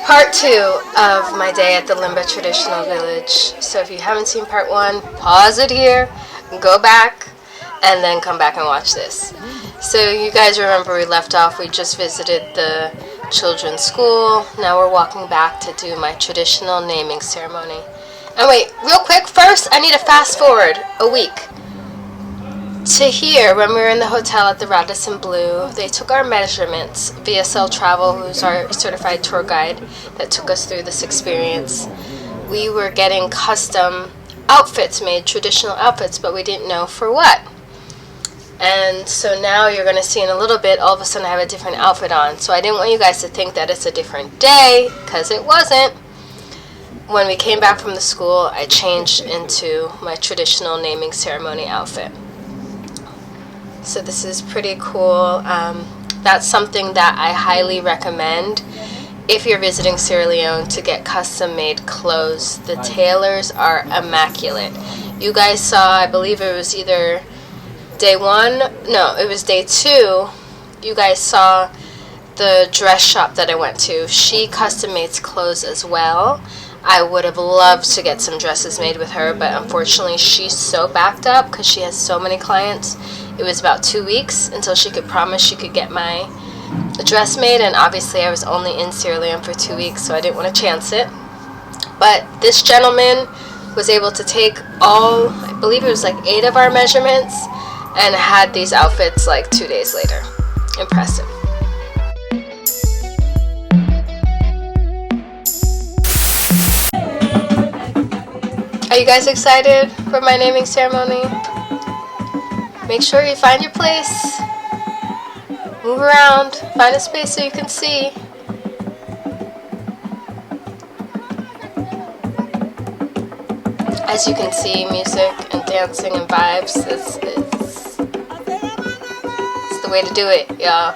Part 2 of my day at the Limba Traditional Village. So if you haven't seen part 1, pause it here, go back, and then come back and watch this. So you guys remember we left off, we just visited the children's school. Now we're walking back to do my traditional naming ceremony. And wait, real quick, first I need to fast forward a week. To here, when we were in the hotel at the Radisson Blu, they took our measurements. VSL Travel, who's our certified tour guide that took us through this experience. We were getting custom outfits made, traditional outfits, but we didn't know for what. And so now you're going to see in a little bit, all of a sudden I have a different outfit on. So I didn't want you guys to think that it's a different day, because it wasn't. When we came back from the school, I changed into my traditional naming ceremony outfit. So this is pretty cool. That's something that I highly recommend if you're visiting Sierra Leone, to get custom made clothes. The tailors are immaculate. You guys saw, I believe it was either day 1, no, it was day 2. You guys saw the dress shop that I went to. She custom makes clothes as well. I would have loved to get some dresses made with her, but unfortunately she's so backed up because she has so many clients. It was about 2 weeks until she could promise she could get my dress made, and obviously I was only in Sierra Leone for 2 weeks, so I didn't want to chance it. But this gentleman was able to take all, I believe it was like 8 of our measurements, and had these outfits like 2 days later. Impressive. Are you guys excited for my naming ceremony? Make sure you find your place. Move around. Find a space so you can see. As you can see, music and dancing and vibes, it's the way to do it, y'all.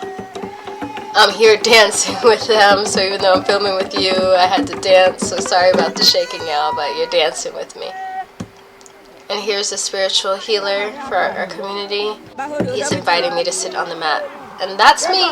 I'm here dancing with them, so even though I'm filming with you, I had to dance. So sorry about the shaking, y'all, but you're dancing with me. And here's a spiritual healer for our community. He's inviting me to sit on the mat. And that's me.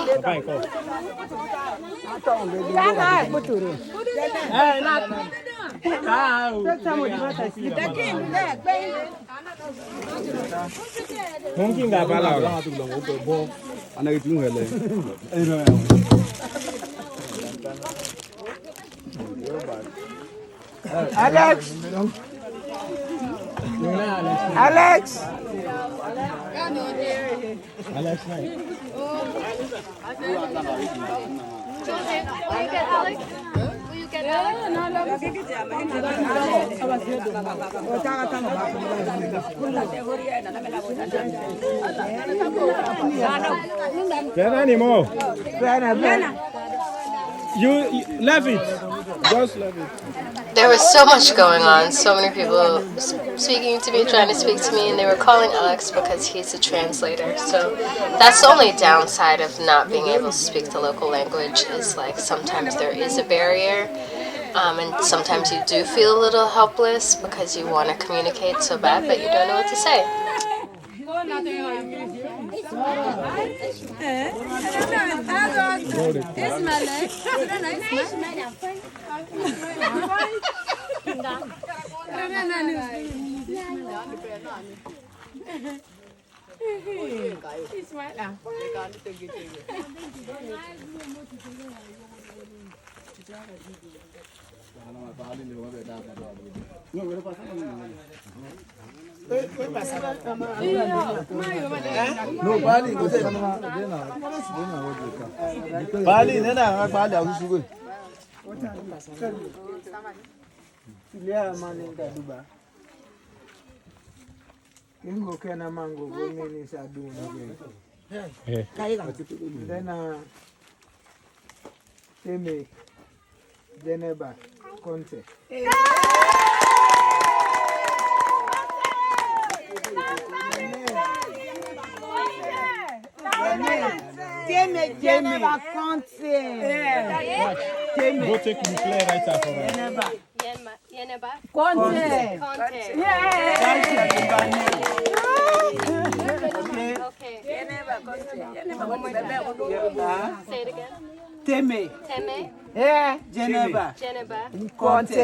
Alex! Alex! Alex, night. Will you get Alex? Will you get You love it. Just love it. There was so much going on, so many people speaking to me, trying to speak to me, and they were calling Alex because he's a translator. So that's the only downside of not being able to speak the local language, is like sometimes there is a barrier, and sometimes you do feel a little helpless because you want to communicate so bad, but you don't know what to say. No, Bali. Bali, nena, Bali, ausuwe. Silia maninga duba. Ingo kena mango gomeni sa duna gwe. Then Teme Deneba Conte. Deneba Conte. Go take the play right after me. Yeneba? Conte. Conte. Okay. Say it again. Teme. Teme. Yeah, Geneva. Conte.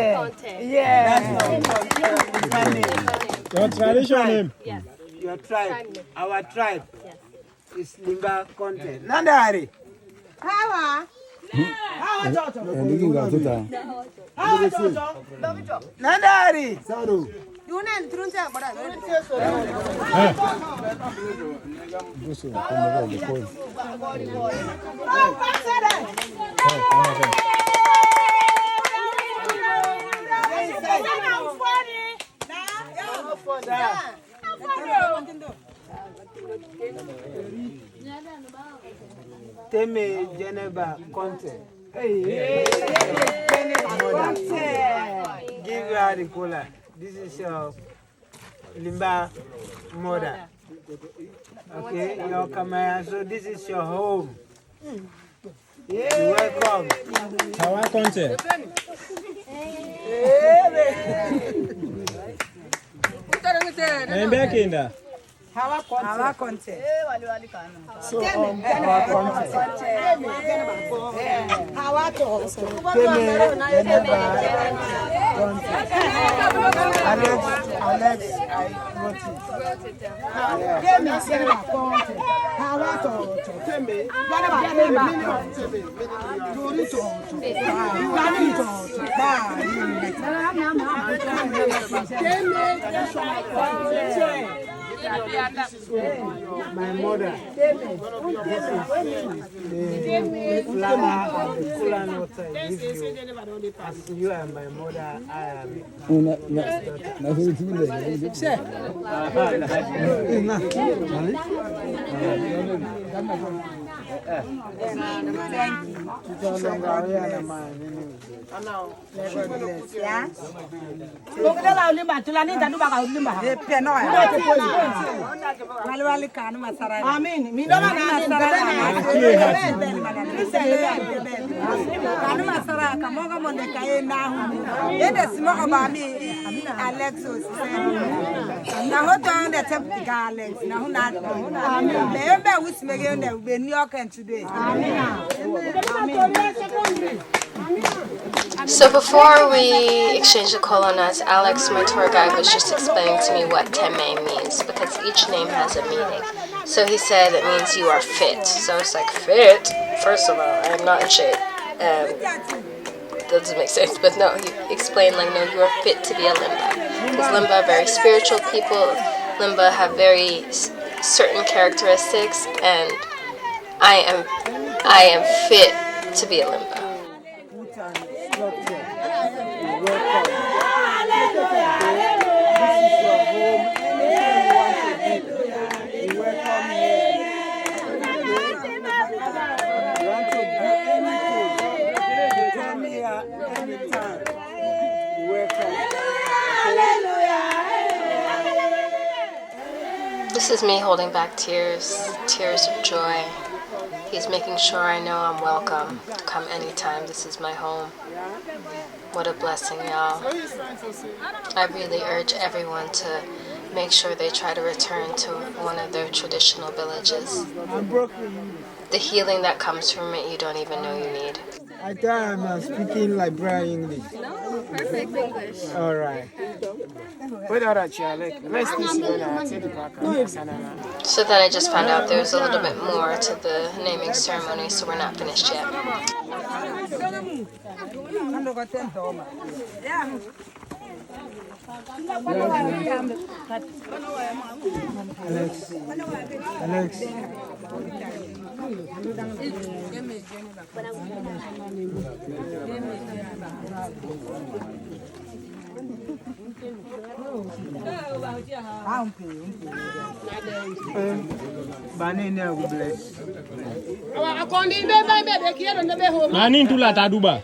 Yeah. Your traditional name? Yes. Your tribe. Our tribe Yes. is Limba Conte. Nandari. Nandari. Teme Geneva Conte. Hey, give her the cola. This is your Limba mother. Okay, your Kamaya. So this is your home. You're welcome. How I contact? I'm back in there. Our Conte. So, Alex, I wrote it down. My mother. This is the flower and the cooler water I give you. As you are my mother, I am So before we exchange the kola nuts, Alex, my tour guide, was just explaining to me what teme means, because each name has a meaning. So he said it means you are fit. So it's like, fit? First of all, I am not in shape. That doesn't make sense, but no, he explained like, no, you are fit to be a Limba. Because Limba are very spiritual people. Limba have very certain characteristics, and I am fit to be a Limba. This is me holding back tears of joy. He's making sure I know I'm welcome. Come anytime. This is my home. What a blessing, y'all. I really urge everyone to make sure they try to return to one of their traditional villages. The healing that comes from it, you don't even know you need. I thought I'm speaking like Brian English. No, perfect English. All right. So then I just found out there's a little bit more to the naming ceremony, so we're not finished yet. Alex. Banana will bless. Manin tu la taduba.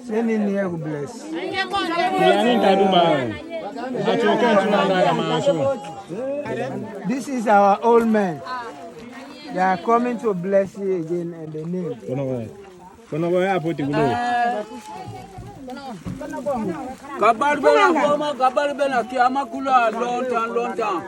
Send in here will bless. Manin taduba. This is our old man. They are coming to bless you again and the name. Kabar bena kiama kula long time.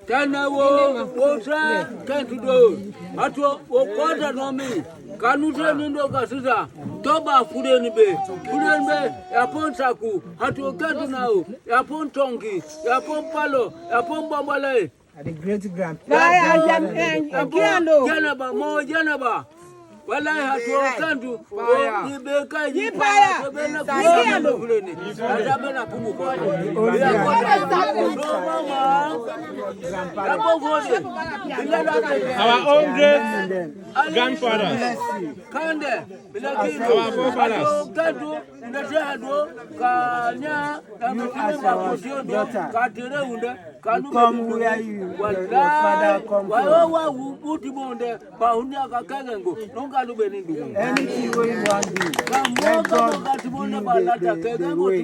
Tena wo try can to do. Atwo wo quarter no me. Kanutra nindo kasisa. Toba fudeni be. Fudeni be. Yapon saku. Hatu katu nao. Yapon tongi. Yapon palo. Yapon bambale. The great grandpa. Janaba. Mo janaba. Wala hatu kantu. Ibeka Jipaya. Tebena kuno fuleni. Atabena kumu kwa. Our own great grandfathers. Our forefathers. Come where your father come from. Anything we want to do, let God give you the way.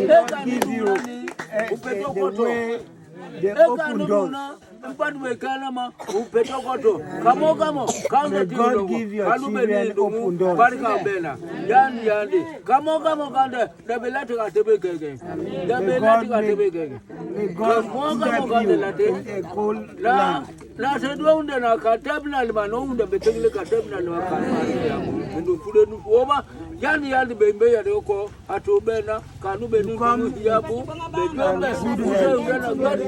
Let God give you the way, the open doors. May God give your children open doors. May God keep you in a cold land. Na sedonde na katabna limanonda betegle katabna na kanmaria ndu fule nuoma yani yandi bembe ya doko atobena kanube nu yabu bejombe kude na gari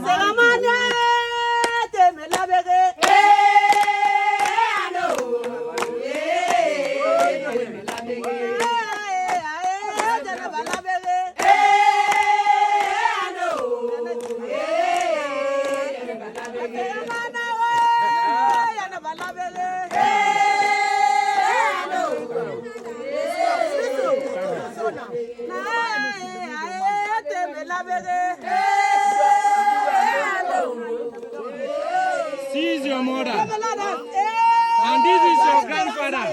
Selamane temelabege She's your mother. And this is your grandfather.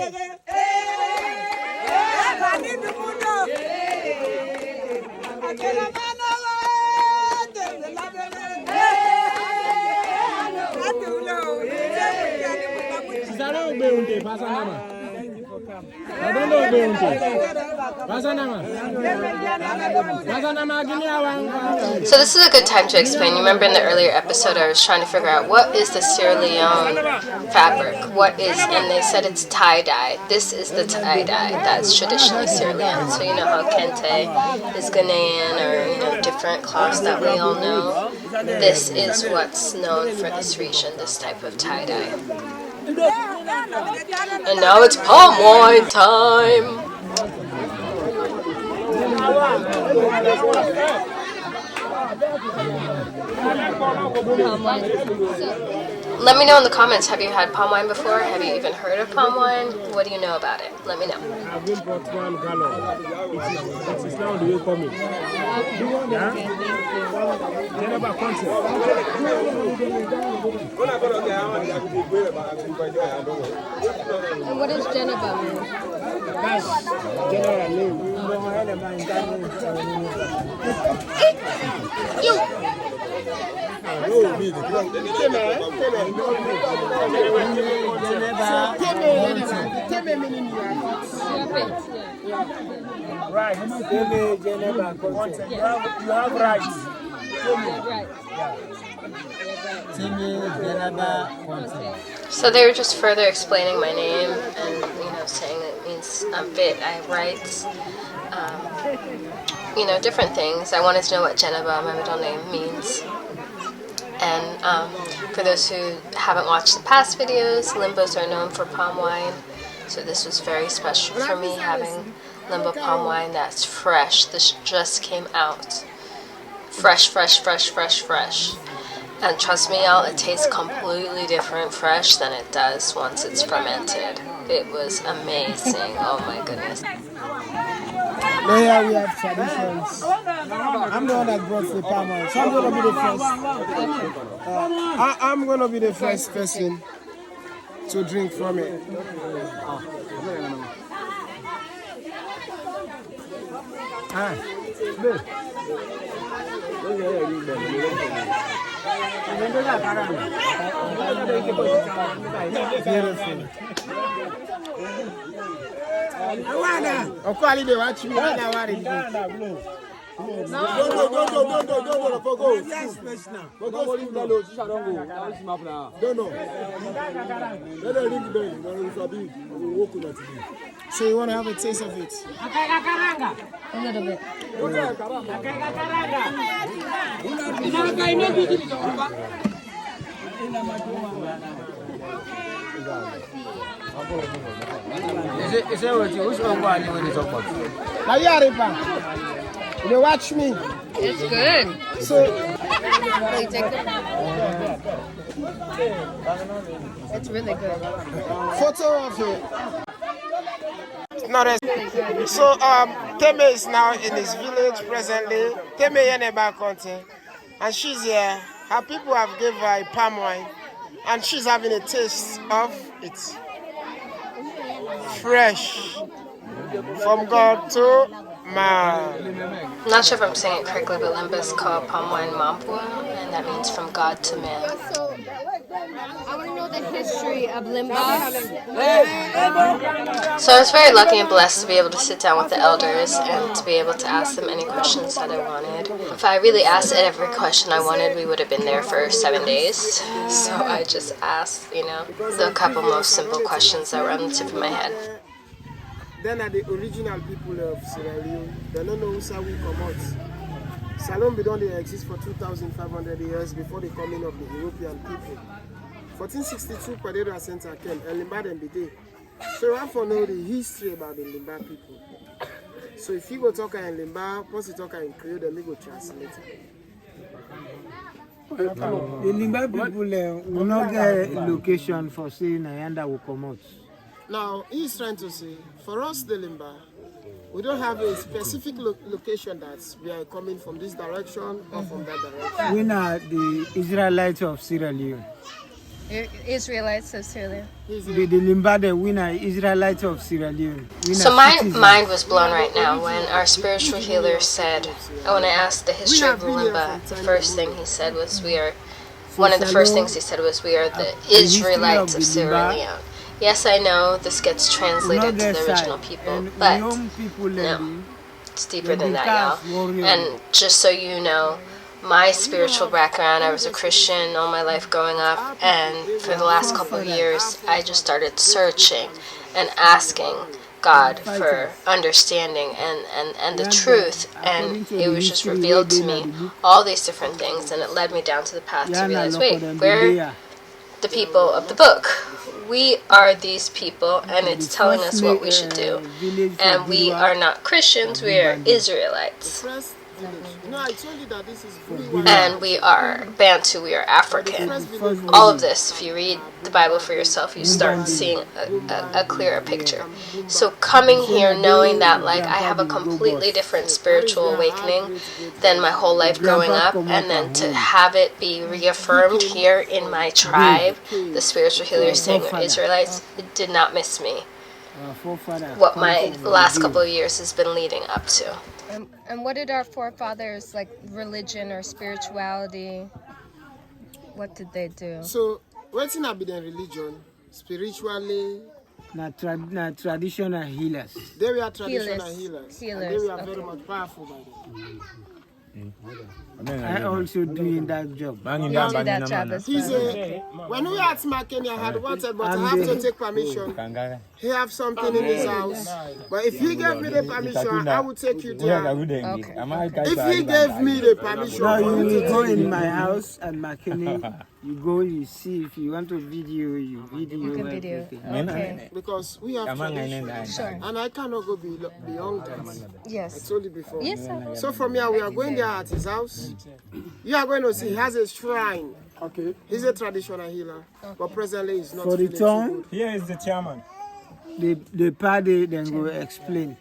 So this is a good time to explain. You remember in the earlier episode I was trying to figure out what is the Sierra Leone fabric? What is, and they said it's tie-dye. This is the tie-dye that's traditionally Sierra Leone. So you know how kente is Ghanaian, or you know, different cloths that we all know. This is what's known for this region, this type of tie-dye. And now it's palm wine time. Let me know in the comments, have you had palm wine before? Have you even heard of palm wine? What do you know about it? Let me know. I've been bought 1 gallon. It is now the way coming. Yeah? Jennifer Conte. And what does Jennifer mean? That's general name. Right. You have rights. So they were just further explaining my name and, you know, saying it means I'm fit, I have rights, you know, different things. I wanted to know what Jennifer, my middle name, means. And for those who haven't watched the past videos, Limbas are known for palm wine. So this was very special for me, having Limba palm wine that's fresh. This just came out. Fresh, fresh, fresh, fresh, fresh. And trust me, y'all, it tastes completely different fresh than it does once it's fermented. It was amazing. Oh my goodness. Here we have traditions. I'm the one that brought the palm wine, so I'm going to be the first. I'm going to be the first person to drink from it. Don't know. So you want to have a taste of it? A little bit. Is that what you which one are you when you talk about? Now you are Ripa. You watch me. It's good. So Wait, take it. It's really good. photo of it. So Teme is now in his village presently. Teme Yeneba Conte. And she's here. Her people have given her a palm wine. And she's having a taste of it. Fresh. From God to man. I'm not sure if I'm saying it correctly, but Limba is called palm wine mampua, and that means from God to man. So, I want to know the history of Limba. So I was very lucky and blessed to be able to sit down with the elders and to be able to ask them any questions that I wanted. If I really asked every question I wanted, we would have been there for 7 days. So I just asked, the couple most simple questions that were on the tip of my head. Then are the original people of Sierra Leone. They don't know who we come out. Salon Bidon they exist for 2,500 years before the coming of the European people. 1462 Padera Center came and Limba then be there. So you have to know the history about the Limba people. So if you go talk in Limba, once you talk in Creole, then we go translate it. The Limba people will not get location for saying Nyanda will come out. Now, he's trying to say, for us, the Limba, we don't have a specific location that we are coming from this direction or from that direction. We are the Israelites of Sierra Leone. Israelites of Sierra Leone. The Limba, the winner, Israelites of Sierra Leone. So my mind was blown right now when our spiritual healer said, when I asked the history of Limba, the first thing he said was we are the Israelites of Sierra Leone. Yes, I know this gets translated to the original people, but no, it's deeper than that, y'all. And just so you know, my spiritual background, I was a Christian all my life growing up, and for the last couple of years, I just started searching and asking God for understanding and the truth, and it was just revealed to me all these different things, and it led me down to the path to realize, wait, we're the people of the book. We are these people, and it's telling us what we should do. And we are not Christians, we are Israelites. And we are Bantu, we are African. All of this, if you read the Bible for yourself, you start seeing a clearer picture. So coming here knowing that I have a completely different spiritual awakening than my whole life growing up, and then to have it be reaffirmed here in my tribe, the spiritual healer saying we're Israelites, it did not miss me. What my last couple of years has been leading up to. And what did our forefathers, religion or spirituality, what did they do? So, what's in the religion? Spiritually? Traditional healers. They were traditional healers. And they were very much powerful by them. I also doing that job. You do that job as well. When we at Kenya had wanted, but I have to take permission. He have something in his house. But if he gave me the permission, I would take you there. Okay. If he gave me the permission, now you will go in my house at Makeni. You go, you see. If you want to video, you video. You can video. Okay. Because we have tradition. Sure. And I cannot go beyond that. Yes. I told you before. Yes, sir. So from here, we are going there at his house. You are going to see he has a shrine. Okay. He's a traditional healer, but presently he's not. For the tongue, here is the chairman. The party then will explain.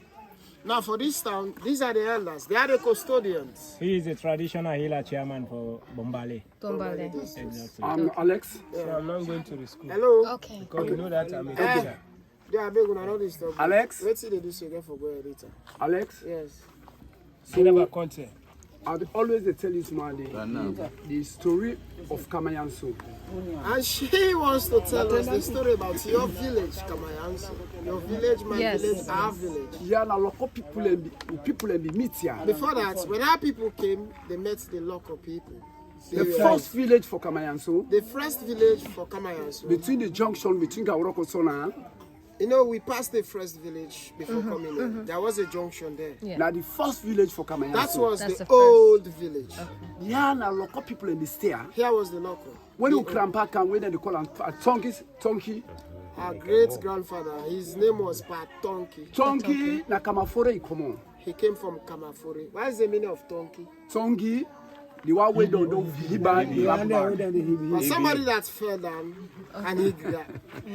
Now for this town, these are the elders. They are the custodians. He is a traditional healer chairman for Bombale. Bombale. Exactly. I'm Alex. So I'm not going to the school. Hello. Okay. Because you know that I'm a teacher. They are big on this stuff. Alex. Let's see they do so again for go later. Alex. Yes. Cinema content. I always tell this man the story of Kamayanso. And she wants to tell us the story about your village, Kamayanso. Your village, my village, our village. Yeah, a lot of people in the meet here. Before that, when our people came, they met the local people. The first village for Kamayanso. The first village for Kamayanso. Between the junction between Gauroko Sona. You know, we passed the first village before coming in. There was a junction there. Yeah. Now the first village for Kamayanso. That was the old village. Yeah, a lot of people in the stair. Here was the local. When you climb back and when they call him Tonki. Our great-grandfather, his name was Pat Tonki. Tonki na Kamafore Ikomo. He came from Kamafore. What is the meaning of Tonki? Tonki, the one way don't hiba. But somebody that fell down and he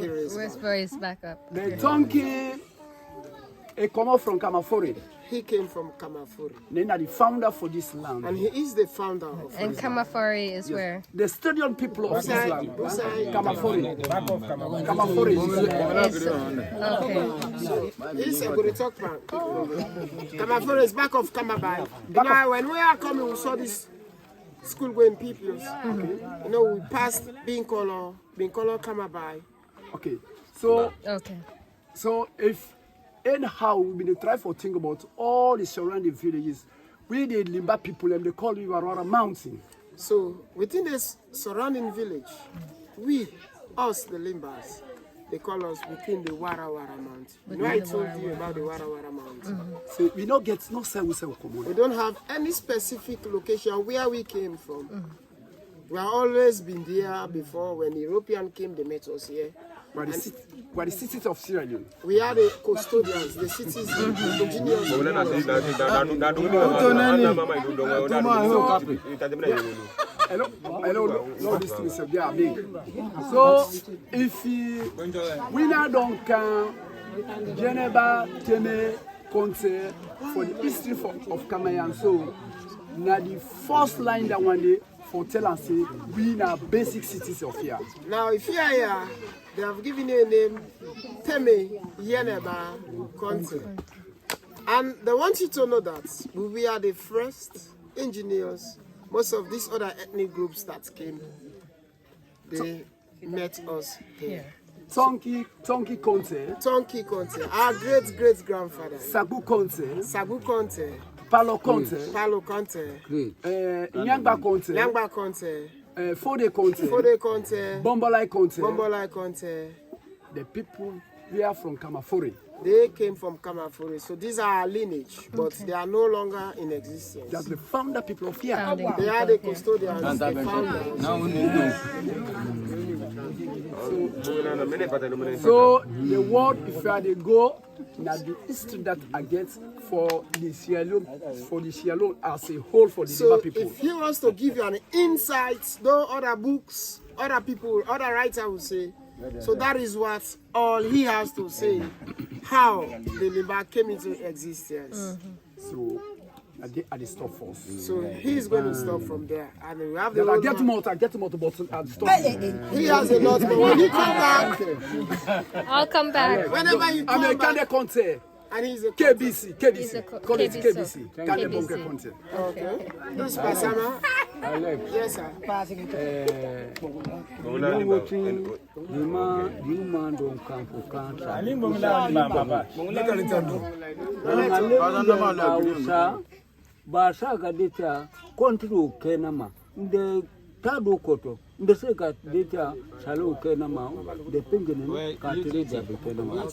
raised Where's Boris back up? The Tonki, he come from Kamafore. He came from Kamafore. Then the founder for this land. And he is the founder of And Kamafori is where? The stadium people of this land. Kamafore. Kamafore. Okay. He's a good talk man. Kamafore is back of Kamabai. You know, when we are coming, we saw this school going people. You know, we passed Binkolo Kamabai. Okay. So Okay. So if anyhow we been try for think about all the surrounding villages, we the Limba people and they call you Aurora Mountain. So within this surrounding village, us the Limbas, they call us within the Wara Mountain. You know, I told you about the Wara Mountain. So we don't get no say we We don't have any specific location where we came from. We have always been there before. When the European came, they met us here. We're the cities of Sierra Leone. We are the custodians, the cities, the engineers. Hello, these things they are big. So if we now don't come, Geneva, Teme, Conte, for the history of Kamayanso, now the first line that one day for tell us say we are basic cities of here. Now if you are here, they have given you a name, Teme, Yeneba, Conte. And they want you to know that we are the first engineers. Most of these other ethnic groups that came, they met us here. Tonki Conte. Tonki Conte, our great-great-grandfather. Sabu Conte. Sabu Conte. Palo Conte. Palo Conte. Nyangba Conte. Nyangba Conte. Fode Conte. Fode Conte. Bombolai Conte. Bombolai Conte. The people here from Kamafore. They came from Kamafore, so these are our lineage, but they are no longer in existence. That's the founder people of here. They are the custodians, the founders. So the word, if you are the go, now the history that I get for the Sierra Leone as a whole for the So people. if he wants to give you an insight, though other books, other people, other writers will say, so that is what all he has to say, how the Limba came into existence. So at the stop first. So he's going to stop from there, and we have the. I get him out, but I'll stop. He has a lot, but when he come back, I'll come back. whenever you come I'm back, a Conte. and he's a He's a Call it KBC. KBC. Conte. Okay. This Pasama. Yes, sir. Basa kadita kontru kenama nde tadu koto nde seka dita salu kenama de pingene katire jabe kenama.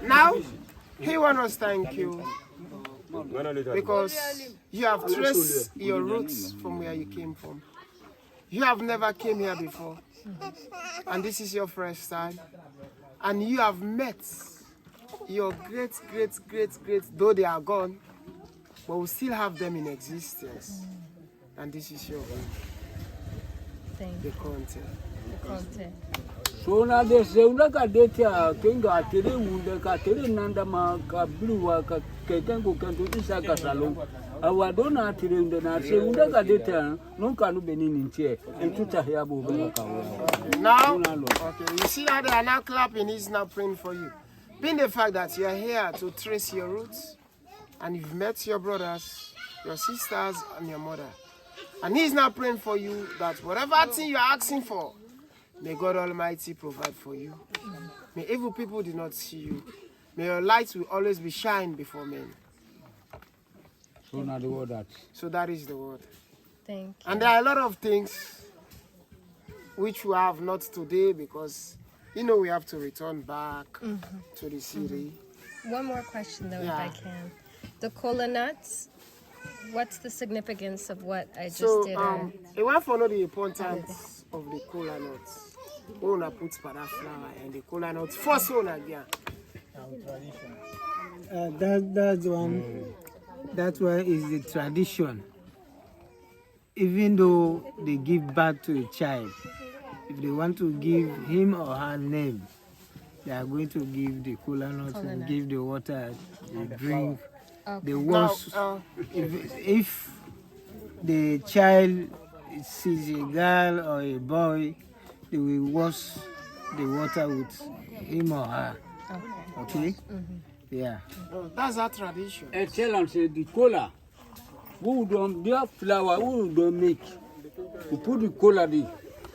Now, he wants us to thank you because you have traced your roots from where you came from. You have never came here before, and this is your first time, and you have met your great, though they are gone, but we still have them in existence, and this is your home. Thank The content. you. So na de seunda kadeta kenga tere unde ka tere nanda ma ka bluwa ka kekengo kento isa ka salon awadona tere unde na seunda kadeta non kanu benini ntie entuta ya bo be ka wo. Now, okay, you see that they are now clapping, he's now praying for you. Being the fact that you are here to trace your roots, and you've met your brothers, your sisters, and your mother. And he's now praying for you that whatever thing you're asking for, may God Almighty provide for you. May evil people do not see you. May your light will always be shine before men. So now the word that. So that is the word. Thank you. And there are a lot of things which we have not today because, you know, we have to return back to the city. One more question, though, Yeah. if I can. The cola nuts, what's the significance of what I just So, did? I want to know the importance of the cola nuts. We want to put pada flour and the cola nuts. First one again. That one is the tradition. Even though they give birth to a child, if they want to give him or her name, they are going to give the cola nuts and give the water, they drink, they wash. If the child sees a girl or a boy, they will wash the water with him or her. Okay? Yeah. Oh, that's our tradition. Excellence, the cola. Who don't their flour? Who don't make? We put the cola there.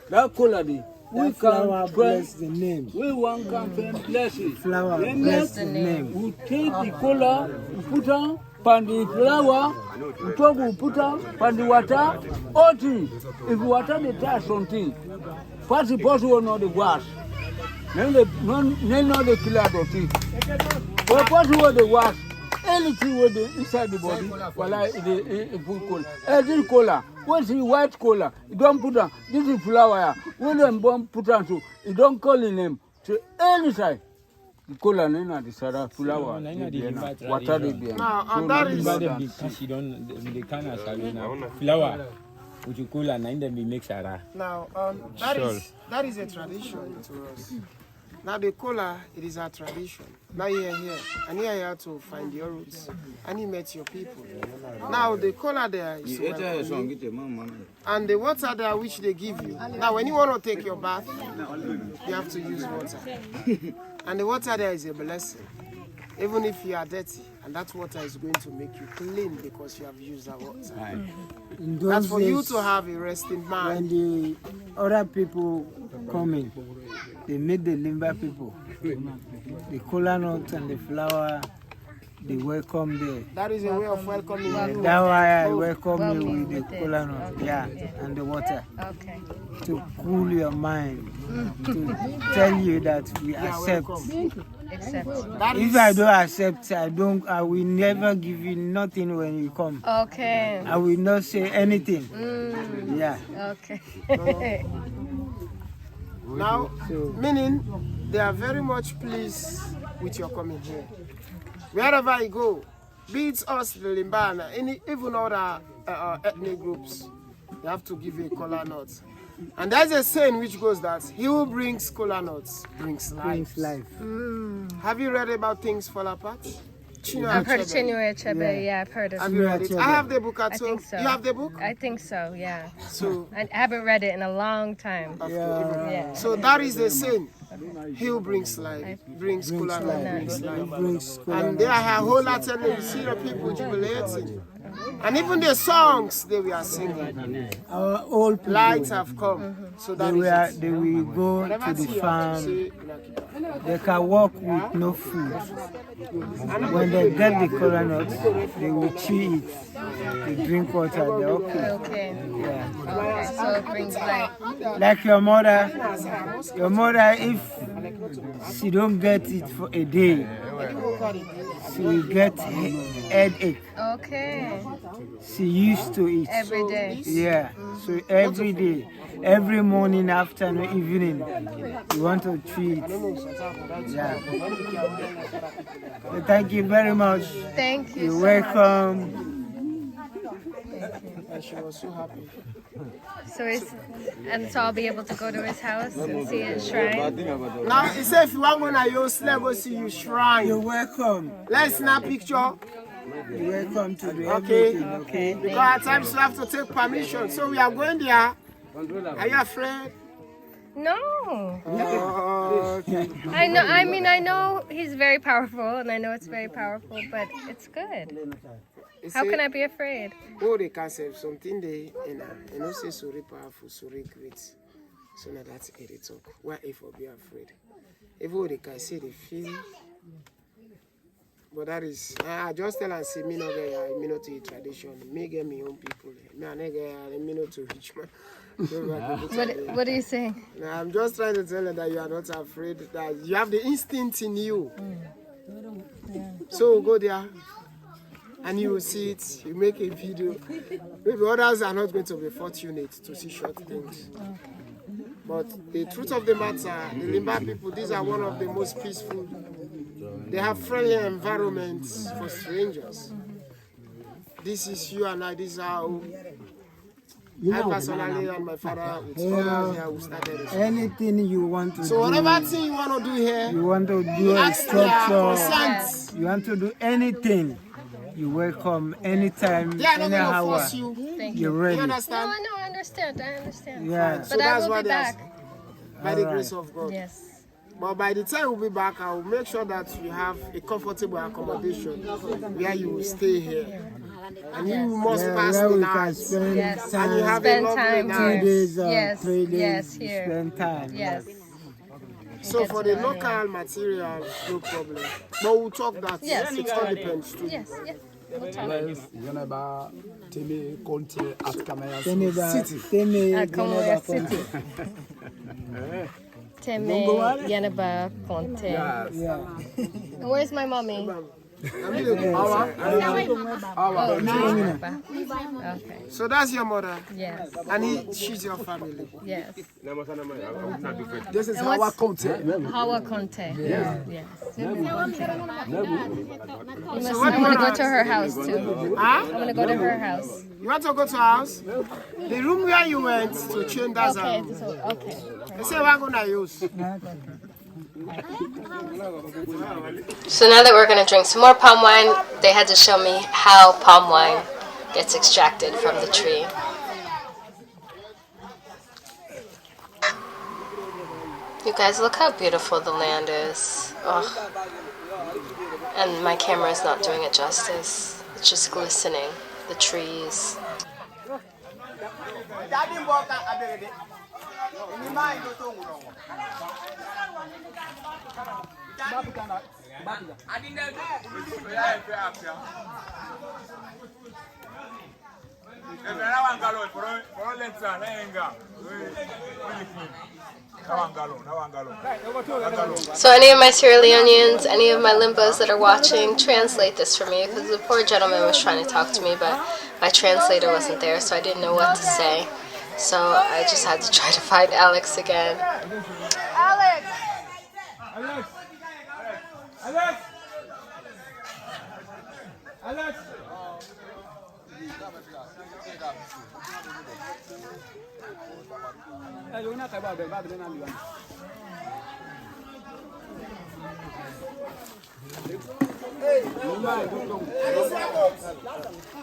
That cola there. We Flower can bless the name. we one can bless it. Flower Then bless the name. we take the cola, we put on pan the flour, we talk we put on pan the water. All things. If water they touch something, first the person will know the gas. Then know the killer of it. But person will the wash. Anything with the inside the body, while I put cola. Every cola, what's the white cola? You don't put on. This is flour. When them bomb put on so, you don't call in them. So any side, the cola nena the sada flour. Water the beer. Now, and that is They can as flour. With your cola, and then we make shara. now that is a tradition to us. Now the cola, it is our tradition. Now you're here, and you're here to find your roots, and you met your people. Now the cola there is welcoming, and the water there which they give you. Now when you want to take your bath, you have to use water, and the water there is a blessing. Even if you are dirty, and that water is going to make you clean because you have used that water. That's for you to have a resting mind. When the other people come in, they meet the Limba people. The cola nuts and the flour, they welcome there. That is a way of welcoming you. That's why I welcome you with the cola nuts, and the water. Okay. To cool your mind, to tell you that we accept. Except. If I don't accept, I will never give you nothing when you come. Okay. I will not say anything. Yeah. Okay. Now, meaning they are very much pleased with your coming here. Wherever you go, be it us, the Limba, even other ethnic groups, you have to give a cola nut. And there's a saying which goes that he who brings cola nuts brings life. Brings life. Have you read about Things Fall Apart? I've heard of Chinua Achebe, yeah, I've heard of Have it. you read it? I have the book at I home. think so. You have the book? I think so, yeah. So I haven't read it in a long time. Yeah. So that is the saying. He who brings life, brings cola nut, brings life. And there I wholeheartedly you see the people jubilating. And even the songs they were singing. Our old people, Lights have come. So that they will go to the farm. They can walk with no food. When they get the cola nuts, they will chew it. They drink water. They're okay. Okay. Yeah. Okay. So it brings life. Like your mother, if she don't get it for a day, she will get headache. Okay. She used to eat. Every day. Yeah. So every day, every morning, afternoon, evening, you want to treat. Yeah. So thank you very much. Thank you. You're so welcome. And she was so happy. much. So I'll be able to go to his house and see his shrine. Now, he said if you want to go to your slave, go see your shrine. You're welcome. Let's snap picture. You're welcome to the Okay. everything, okay? Because at times you have to take permission. So we are going there. Are you afraid? No. Oh, okay. I know. I mean, I know he's very powerful, and I know it's very powerful, but it's good. How can I be afraid? Oh, they can say something they say so powerful, so great. So now that's it. They talk. Why if I be afraid? If all they can say they feel. But that is, I just tell and say, me not get me not to tradition. Me get me own people. Me I get me not to rich man. What are you saying? No, I'm just trying to tell you that you are not afraid. That you have the instinct in you. So go there, and you will see it. You make a video. Maybe others are not going to be fortunate to see short things. But the truth of the matter, the Limba people, these are one of the most peaceful. They have friendly environments for strangers. This is you and I. This is how I personally and my father with others here who started it. Anything you want to So whatever thing you want to do here, you want to do a ask their structure, consent. you want to do anything, you welcome anytime, They are not any going to hour. force you. You're ready. You No, understand? no, I understand. I understand. Yeah. But So I that's will why be they back. By the grace of God. Yes. But by the time we'll be back, I will make sure that you have a comfortable accommodation where you will stay here. And you must pass Where the we can night. spend Yes. And you have Spend a lovely time night. 2 days or Yes, 3 days. yes, here. Spend time. Yes. So for the local material, no problem. But we'll talk that. Yes. It all depends too. Yes, yes. We'll talk. Yeneba Teme Conte at Kamaya City. Akomoya City. Teme Yeneba Conte. Yeah. And where's my mommy? Okay. So that's your mother. Yes. And she's your family. Yes. This is And our what's- Conte. Hawa Conte. Yes. You must So I'm what do you gonna go want to her house too. Huh? I'm gonna go to her house. You want to go to her house? The room where you went to change that's Okay. her room. So, okay. They say we're gonna use. So now that we're going to drink some more palm wine, they had to show me how palm wine gets extracted from the tree. You guys, look how beautiful the land is. Ugh. And my camera is not doing it justice. It's just glistening. The trees. So any of my Sierra Leoneans, any of my Limbas that are watching, translate this for me, because the poor gentleman was trying to talk to me, but my translator wasn't there, so I didn't know what to say. So I just had to try to find Alex again. Alex.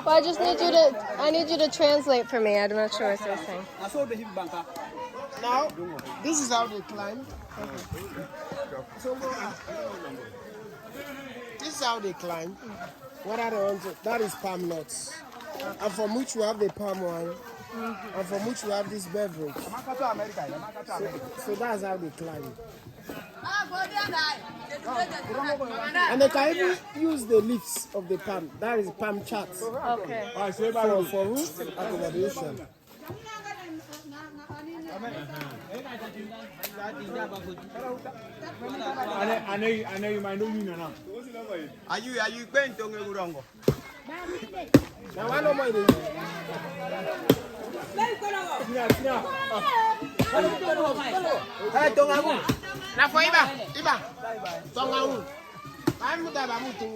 Well, I need you to translate for me. I'm not sure what they're saying. Now, this is how they climb. So, this is how they climb. What are the ones? That is palm nuts. And from which we have the palm wine. And from which we have this beverage. So that's how they climb. And they can even use the leaves of the palm. That is palm chat. Okay. For roof accommodation. I know you might know you now. Are you going to Ngurongo? Now I know my name. Hey, Tongamu. Na for Iba. Tongamu. I'm not about to.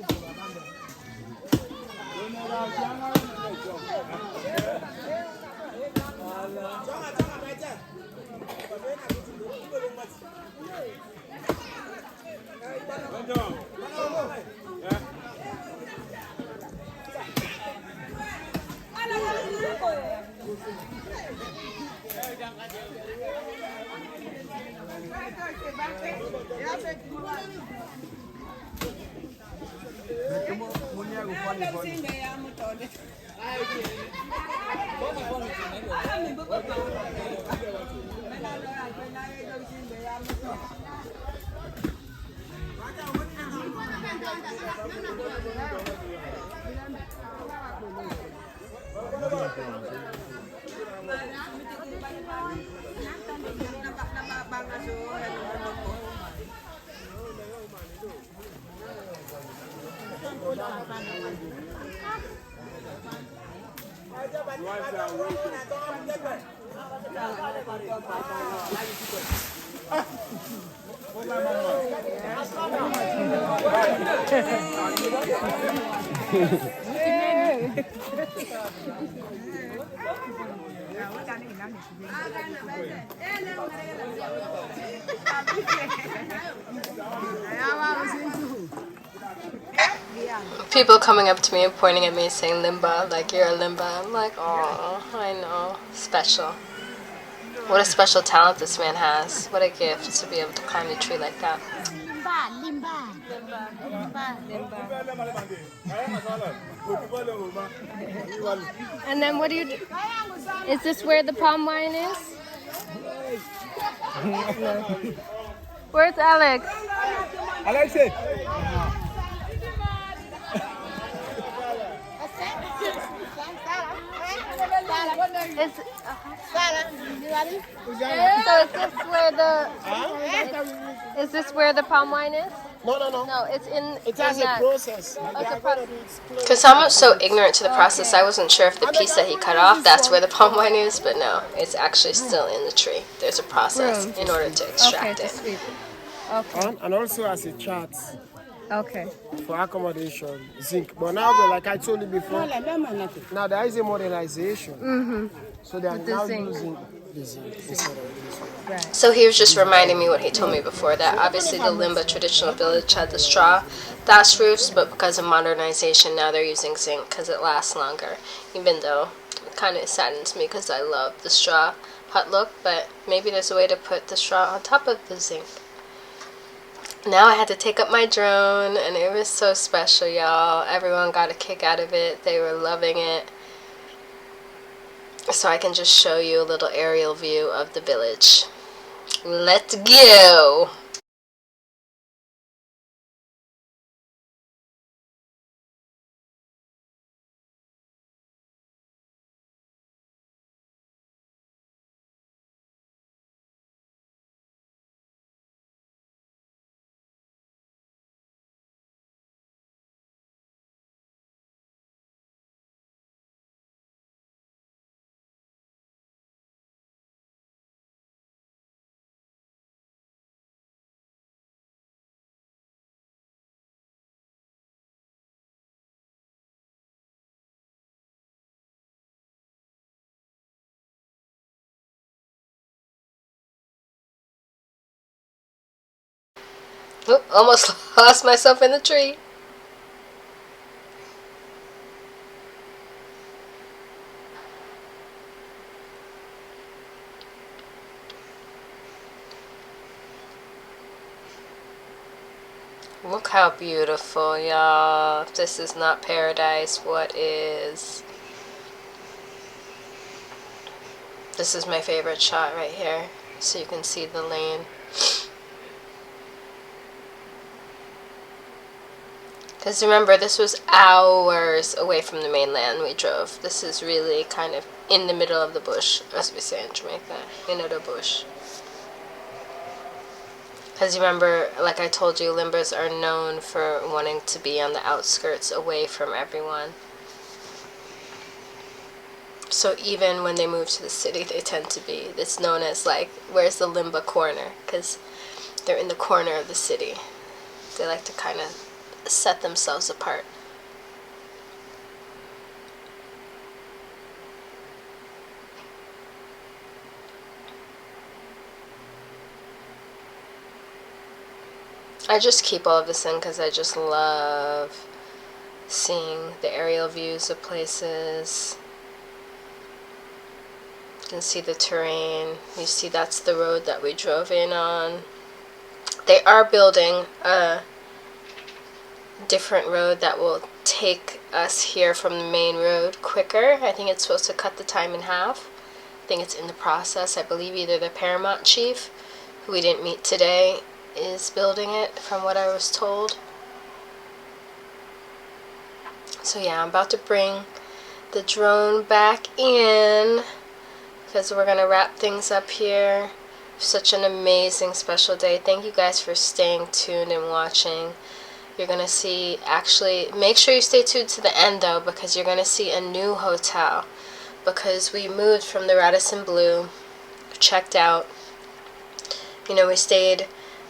People coming up to me and pointing at me saying Limba, like you're a Limba. I'm like, oh, I know. Special. What a special talent this man has. What a gift to be able to climb the tree like that. And then what do you do? Is this where the palm wine is? Where's Alex? Alexei. Is this where the palm wine is? No, no, no. No, it's in. It has a process. Because I'm so ignorant to the process, I wasn't sure if the piece that he cut off, that's where the palm wine is, but no, it's actually still in the tree. There's a process in order to extract it. Okay. And also as a chart Okay. for accommodation, zinc. But now, like I told you before, now there is a modernization. So they are now zinc. using the zinc instead of this one. So he was just reminding me what he told me before, that obviously the Limba traditional village had the straw thatch roofs, but because of modernization now they're using zinc because it lasts longer, even though it kind of saddens me because I love the straw hut look, but maybe there's a way to put the straw on top of the zinc. Now I had to take up my drone, and it was so special, y'all. Everyone got a kick out of it. They were loving it. So I can just show you a little aerial view of the village. Let's go! Oh, almost lost myself in the tree. Look how beautiful, y'all. If this is not paradise, what is? This is my favorite shot right here, so you can see the lane. Because remember, this was hours away from the mainland we drove. This is really kind of in the middle of the bush, as we say in Jamaica, in the bush. Because remember, like I told you, Limbas are known for wanting to be on the outskirts, away from everyone. So even when they move to the city, they tend to be, it's known as like, where's the Limba corner? Because they're in the corner of the city. They like to kind of set themselves apart. I just keep all of this in because I just love seeing the aerial views of places. You can see the terrain. You see that's the road that we drove in on. They are building a different road that will take us here from the main road quicker. I think it's supposed to cut the time in half. I think it's in the process. I believe either the Paramount Chief, who we didn't meet today, is building it, from what I was told. So yeah, I'm about to bring the drone back in because we're going to wrap things up here. Such an amazing special day. Thank you guys for staying tuned and watching. You're going to see, actually, make sure you stay tuned to the end though, because you're going to see a new hotel. Because we moved from the Radisson Blu, checked out. You know, we stayed,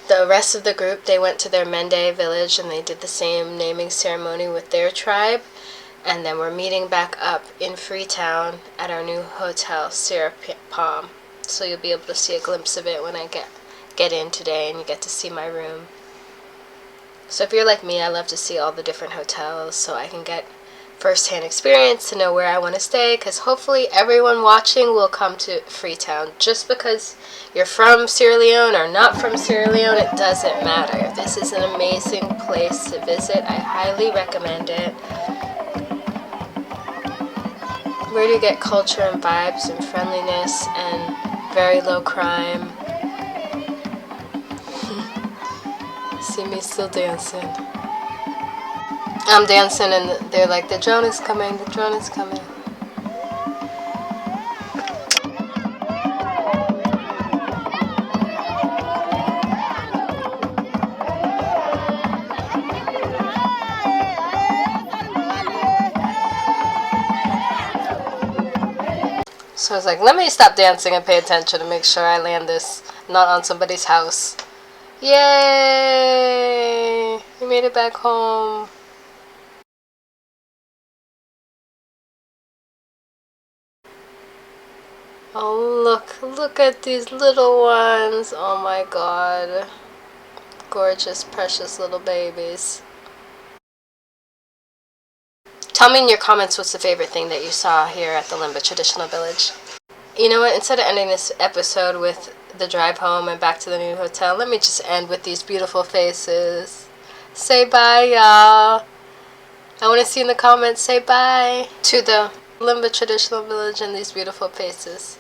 the rest of the group, they went to their Mende village and they did the same naming ceremony with their tribe. And then we're meeting back up in Freetown at our new hotel, Sierra Palm. So you'll be able to see a glimpse of it when I get in today, and you get to see my room. So if you're like me, I love to see all the different hotels so I can get first-hand experience to know where I want to stay, because hopefully everyone watching will come to Freetown. Just because you're from Sierra Leone or not from Sierra Leone, it doesn't matter. This is an amazing place to visit. I highly recommend it. Where do you get culture and vibes and friendliness and very low crime? See me still dancing. I'm dancing and they're like, the drone is coming, the drone is coming. So I was like, let me stop dancing and pay attention to make sure I land this not on somebody's house. Yay! We made it back home. Oh, look at these little ones. Oh my god. Gorgeous, precious little babies. Tell me in your comments what's the favorite thing that you saw here at the Limba Traditional Village. You know what, instead of ending this episode with the drive home and back to the new hotel, let me just end with these beautiful faces. Say bye, y'all. I want to see in the comments, say bye to the Limba Traditional Village and these beautiful faces.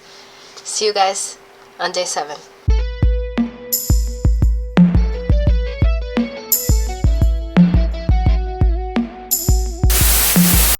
See you guys on day 7.